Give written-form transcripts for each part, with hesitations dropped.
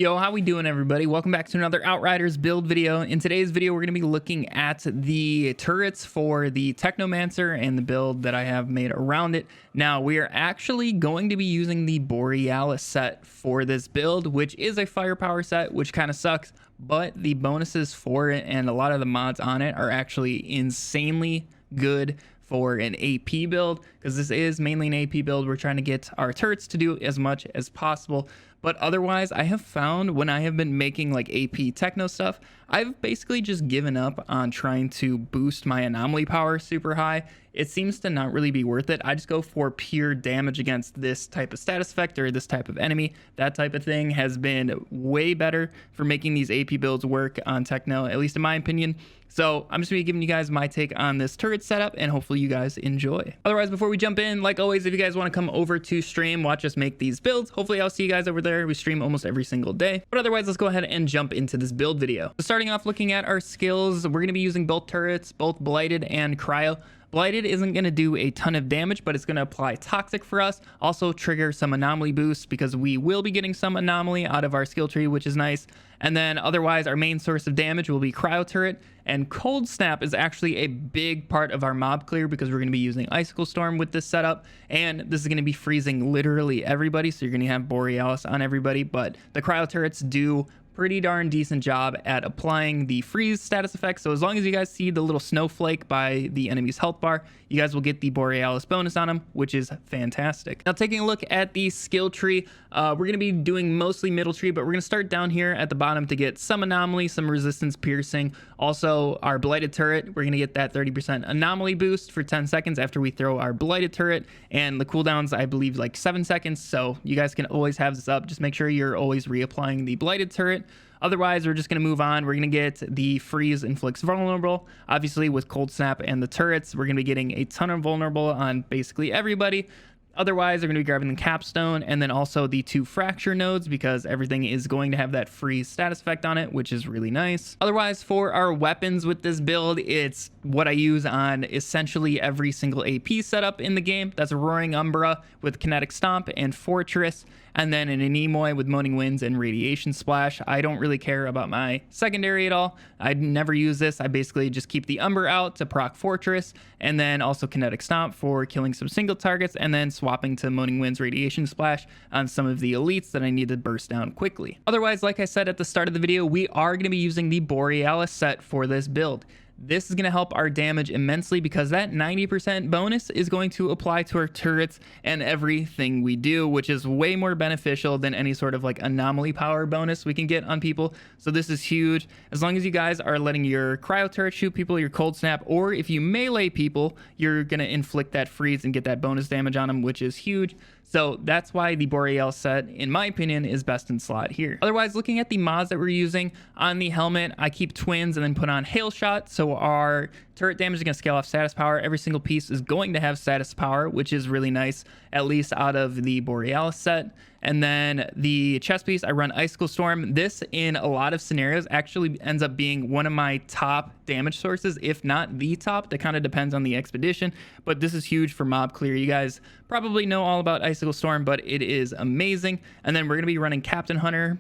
Yo, how we doing, everybody? Welcome back to another Outriders build video. In today's video, we're going to be looking at the turrets for the Technomancer and the build that I have made around it. Now, we are actually going to be using the Borealis set for this build, which is a firepower set, which kind of sucks, but the bonuses for it and a lot of the mods on it are actually insanely good for an AP build, because this is mainly an AP build. We're trying to get our turrets to do as much as possible. But otherwise, I have found when I have been making like AP Techno stuff, I've basically just given up on trying to boost my anomaly power super high. It seems to not really be worth it. I just go for pure damage against this type of status effect or this type of enemy. That type of thing has been way better for making these AP builds work on Techno, at least in my opinion. So I'm just going to be giving you guys my take on this turret setup, and hopefully you guys enjoy. Otherwise, before we jump in, like always, if you guys want to come over to stream, watch us make these builds, hopefully I'll see you guys over there. We stream almost every single day. But otherwise, let's go ahead and jump into this build video. So starting off looking at our skills, we're going to be using both turrets, both blighted and cryo. Blighted isn't going to do a ton of damage, but it's going to apply toxic for us. Also trigger some anomaly boosts, because we will be getting some anomaly out of our skill tree, which is nice. And then otherwise, our main source of damage will be cryo turret. And cold snap is actually a big part of our mob clear, because we're going to be using icicle storm with this setup. And this is going to be freezing literally everybody. So you're going to have Borealis on everybody. But the cryo turrets do pretty darn decent job at applying the freeze status effect. So as long as you guys see the little snowflake by the enemy's health bar, you guys will get the Borealis bonus on them, which is fantastic. Now, taking a look at the skill tree, we're going to be doing mostly middle tree, but we're going to start down here at the bottom to get some anomaly, some resistance piercing. Also, our blighted turret, we're going to get that 30% anomaly boost for 10 seconds after we throw our blighted turret, and the cooldowns, I believe, like 7 seconds. So you guys can always have this up. Just make sure you're always reapplying the blighted turret. Otherwise, we're just going to move on. We're going to get the freeze inflicts vulnerable. Obviously, with cold snap and the turrets, we're going to be getting a ton of vulnerable on basically everybody. Otherwise, they're going to be grabbing the capstone and then also the 2 fracture nodes, because everything is going to have that freeze status effect on it, which is really nice. Otherwise, for our weapons with this build, it's what I use on essentially every single AP setup in the game. That's a Roaring Umbra with Kinetic Stomp and Fortress, and then an Anemoy with Moaning Winds and Radiation Splash. I don't really care about my secondary at all. I'd never use this. I basically just keep the Umbra out to proc Fortress, and then also Kinetic Stomp for killing some single targets, and then swapping to Moaning Winds Radiation Splash on some of the elites that I need to burst down quickly. Otherwise, like I said at the start of the video, we are going to be using the Borealis set for this build. This is going to help our damage immensely, because that 90% bonus is going to apply to our turrets and everything we do, which is way more beneficial than any sort of like anomaly power bonus we can get on people. So this is huge. As long as you guys are letting your cryo turret shoot people, your cold snap, or if you melee people, you're going to inflict that freeze and get that bonus damage on them, which is huge. So that's why the Borealis set, in my opinion, is best in slot here. Otherwise, looking at the mods that we're using, on the helmet, I keep twins and then put on hail shot. So our turret damage is going to scale off status power. Every single piece is going to have status power, which is really nice, at least out of the Borealis set. And then the chest piece, I run Icicle Storm. This, in a lot of scenarios, actually ends up being one of my top damage sources, if not the top. That kind of depends on the expedition, but this is huge for mob clear. You guys probably know all about Icicle Storm, but it is amazing. And then we're going to be running Captain Hunter.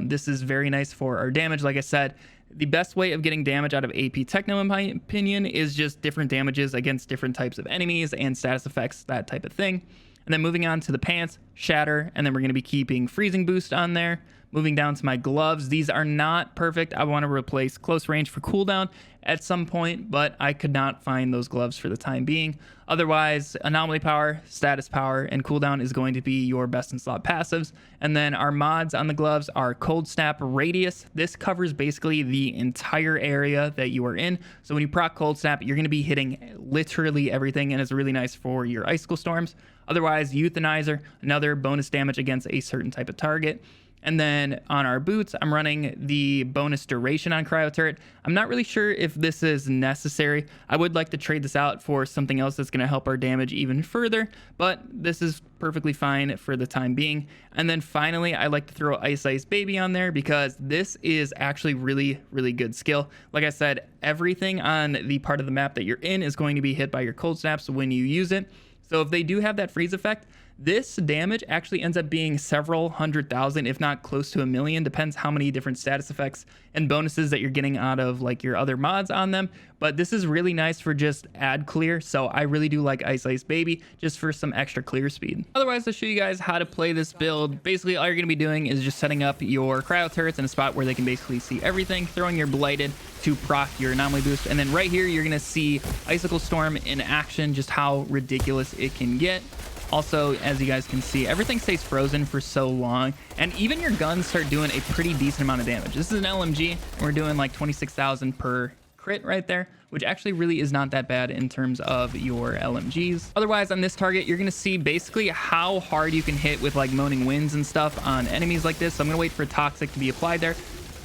This is very nice for our damage. Like I said, the best way of getting damage out of AP Techno, in my opinion, is just different damages against different types of enemies and status effects, that type of thing. And then moving on to the pants, Shatter, and then we're going to be keeping Freezing Boost on there. Moving down to my gloves, these are not perfect. I want to replace Close Range for cooldown at some point, but I could not find those gloves for the time being. Otherwise, Anomaly Power, Status Power, and Cooldown is going to be your best in slot passives. And then our mods on the gloves are Cold Snap Radius. This covers basically the entire area that you are in. So when you proc Cold Snap, you're going to be hitting literally everything, and it's really nice for your Icicle Storms. Otherwise, Euthanizer, another bonus damage against a certain type of target. And then on our boots, I'm running the bonus duration on cryo turret. I'm not really sure if this is necessary. I would like to trade this out for something else that's going to help our damage even further, but this is perfectly fine for the time being. And then finally, I like to throw Ice Ice Baby on there, because this is actually really, really good skill. Like I said, everything on the part of the map that you're in is going to be hit by your cold snaps when you use it. So if they do have that freeze effect, This damage actually ends up being several 100,000, if not close to 1,000,000, depends how many different status effects and bonuses that you're getting out of like your other mods on them. But this is really nice for just ad clear, so I really do like Ice Ice Baby just for some extra clear speed. Otherwise, I'll show you guys how to play this build. Basically, all you're going to be doing is just setting up your cryo turrets in a spot where they can basically see everything, throwing your blighted to proc your anomaly boost, and then right here you're going to see Icicle Storm in action, just how ridiculous it can get. Also, as you guys can see, everything stays frozen for so long, and even your guns start doing a pretty decent amount of damage. This is an LMG, and we're doing like 26,000 per crit right there, which actually really is not that bad in terms of your LMGs. Otherwise, on this target, you're gonna see basically how hard you can hit with like moaning winds and stuff on enemies like this. So I'm gonna wait for Toxic to be applied there,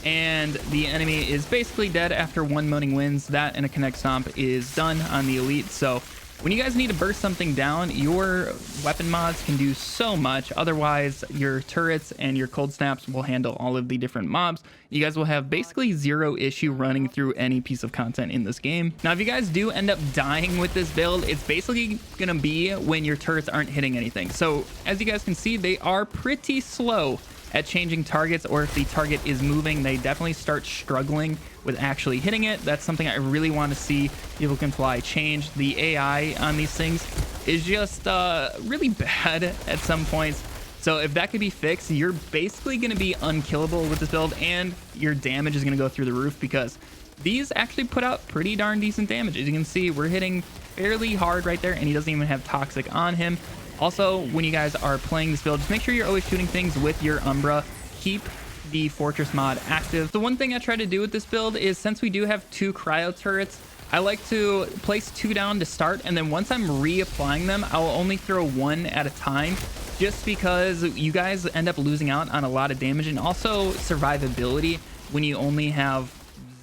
and the enemy is basically dead after one moaning winds. That and a connect stomp is done on the elite. So when you guys need to burst something down, your weapon mods can do so much. Otherwise, your turrets and your cold snaps will handle all of the different mobs. You guys will have basically zero issue running through any piece of content in this game. Now, if you guys do end up dying with this build, it's basically gonna be when your turrets aren't hitting anything. So as you guys can see, they are pretty slow at changing targets, or if the target is moving, they definitely start struggling with actually hitting it. That's something I really want to see People Can Fly change. The AI on these things is just really bad at some points. So if that could be fixed, you're basically going to be unkillable with this build, and your damage is going to go through the roof because these actually put out pretty darn decent damage. As you can see, we're hitting fairly hard right there, and he doesn't even have Toxic on him. Also, when you guys are playing this build, just make sure you're always shooting things with your Umbra. Keep the Fortress mod active. The one thing I try to do with this build is, since we do have 2 cryo turrets, I like to place 2 down to start, and then once I'm reapplying them, I'll only throw 1 at a time, just because you guys end up losing out on a lot of damage and also survivability when you only have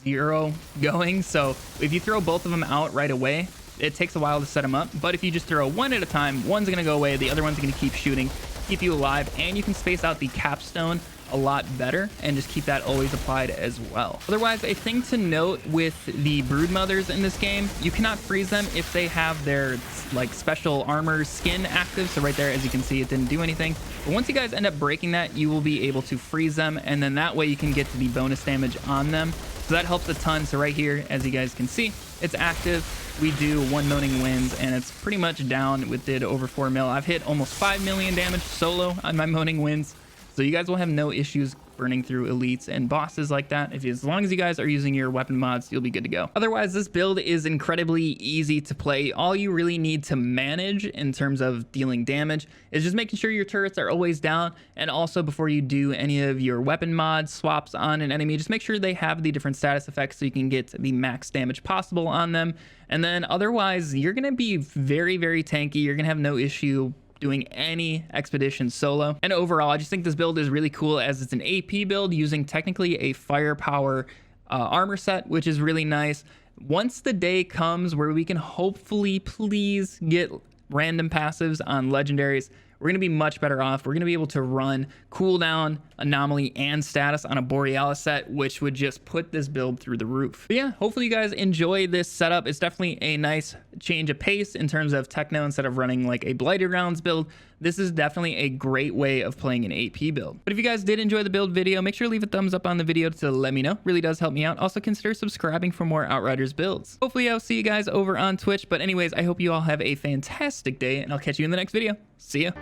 0 going. So if you throw both of them out right away, it takes a while to set them up, but if you just throw 1 at a time, one's going to go away, the other one's going to keep shooting, keep you alive, and you can space out the capstone a lot better and just keep that always applied as well. Otherwise, a thing to note with the brood mothers in this game, you cannot freeze them if they have their like special armor skin active. So right there, as you can see, it didn't do anything, but once you guys end up breaking that, you will be able to freeze them, and then that way you can get to the bonus damage on them. So that helps a ton. So right here, as you guys can see, it's active. We do 1 moaning winds, and it's pretty much down. It did over 4 mil. I've hit almost 5 million damage solo on my moaning winds. So you guys will have no issues burning through elites and bosses like that. As long as you guys are using your weapon mods, you'll be good to go. Otherwise, this build is incredibly easy to play. All you really need to manage in terms of dealing damage is just making sure your turrets are always down, and also before you do any of your weapon mod swaps on an enemy, just make sure they have the different status effects so you can get the max damage possible on them. And then otherwise, you're going to be very, very tanky. You're going to have no issue doing any expedition solo. And overall, I just think this build is really cool, as it's an AP build using technically a firepower armor set, which is really nice. Once the day comes where we can hopefully please get random passives on legendaries, we're going to be much better off. We're going to be able to run cooldown, anomaly, and status on a Borealis set, which would just put this build through the roof. But yeah, hopefully you guys enjoy this setup. It's definitely a nice change of pace in terms of techno. Instead of running like a blighted rounds build, this is definitely a great way of playing an AP build. But if you guys did enjoy the build video, make sure to leave a thumbs up on the video to let me know. Really does help me out. Also, consider subscribing for more Outriders builds. Hopefully I'll see you guys over on Twitch. But anyways, I hope you all have a fantastic day, and I'll catch you in the next video. See ya.